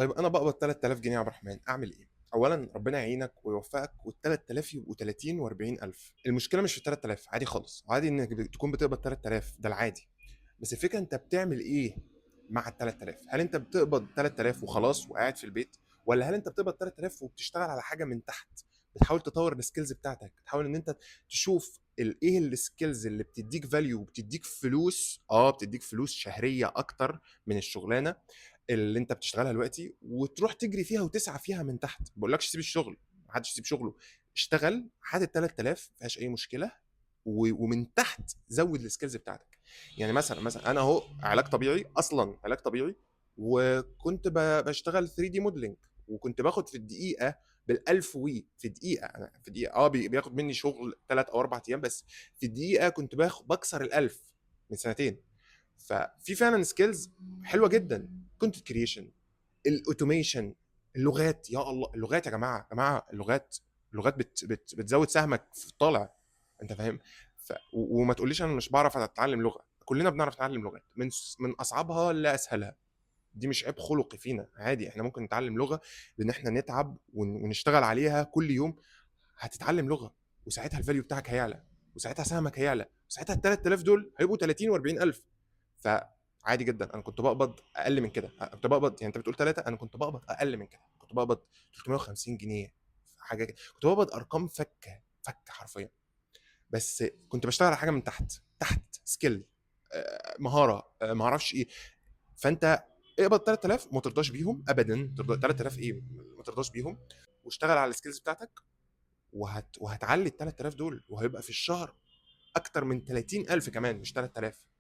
طيب أنا باقبض 3000 جنيه يا عبد الرحمن، أعمل إيه؟ أولًا ربنا يعينك ويوفقك وال3000 يبقوا 30 و40,000. المشكلة مش في ال3000 عادي خالص، عادي إنك تكون بتقبض 3000 ده العادي، بس الفكرة أنت بتعمل إيه مع ال3000؟ هل أنت بتقبض 3000 وخلاص وقاعد في البيت، والّا هل أنت بتقبض 3000 وبتشتغل على حاجة من تحت، بتحاول تطوّر الskills بتاعتك، بتحاول إن أنت تشوف إيه الskills اللي بتدّيك value وبتدّيك فلوس، بتدّيك فلوس شهرية أكتر من الشغلانة اللي أنت بتشتغلها دلوقتي، وتروح تجري فيها وتسعى فيها من تحت. ما باقولكش سيب الشغل، ما حدش يسيب شغله، اشتغل، هات ال3000 ما فيهاش أي مشكلة، ومن تحت زوّد الskills بتاعتك. يعني مثلًا أنا أهو علاج طبيعي، أصلًا علاج طبيعي، وكنت باشتغل 3D modeling، وكنت باخد في الدقيقة بال1000 في دقيقة، أنا في دقيقة بياخد مني شغل 3 أو 4 أيام، بس في الدقيقة كنت باكسر ال1000 من سنتين. ففي فعلًا skills حلوة جدًا، content creation، الautomation، اللغات، يا الله! اللغات يا جماعة، يا جماعة اللغات بتزوّد سهمك في الطالع، أنت فاهم؟ وما تقوليش أنا مش باعرف أتعلم لغة، كلنا بنعرف نتعلم لغات من أصعبها لأسهلها. دي مش عيب خلقي فينا، عادي إحنا ممكن نتعلم لغة بإن إحنا نتعب ونشتغل عليها كل يوم. هتتعلم لغة، وساعتها الvalue بتاعك هيعلى، وساعتها سهمك هيعلى، وساعتها ال3000 دول هيبقوا 30 و40,000. فعادي جدًا، أنا كنت باقبض أقل من كده، كنت باقبض يعني أنت بتقول 3، أنا كنت باقبض أقل من كده، كنت باقبض 350 جنيه، حاجة كده، كنت باقبض أرقام فكة، فكة حرفيًا، بس كنت باشتغل على حاجة من تحت، تحت skill، مهارة، ما أعرفش إيه. فأنت اقبض 3000 وما ترضاش بيهم أبدًا، 3000 إيه، ما ترضاش بيهم، واشتغل على الskills بتاعتك، وهتعلّي ال3000 دول، وهيبقى في الشهر أكتر من 30,000 كمان مش 3000.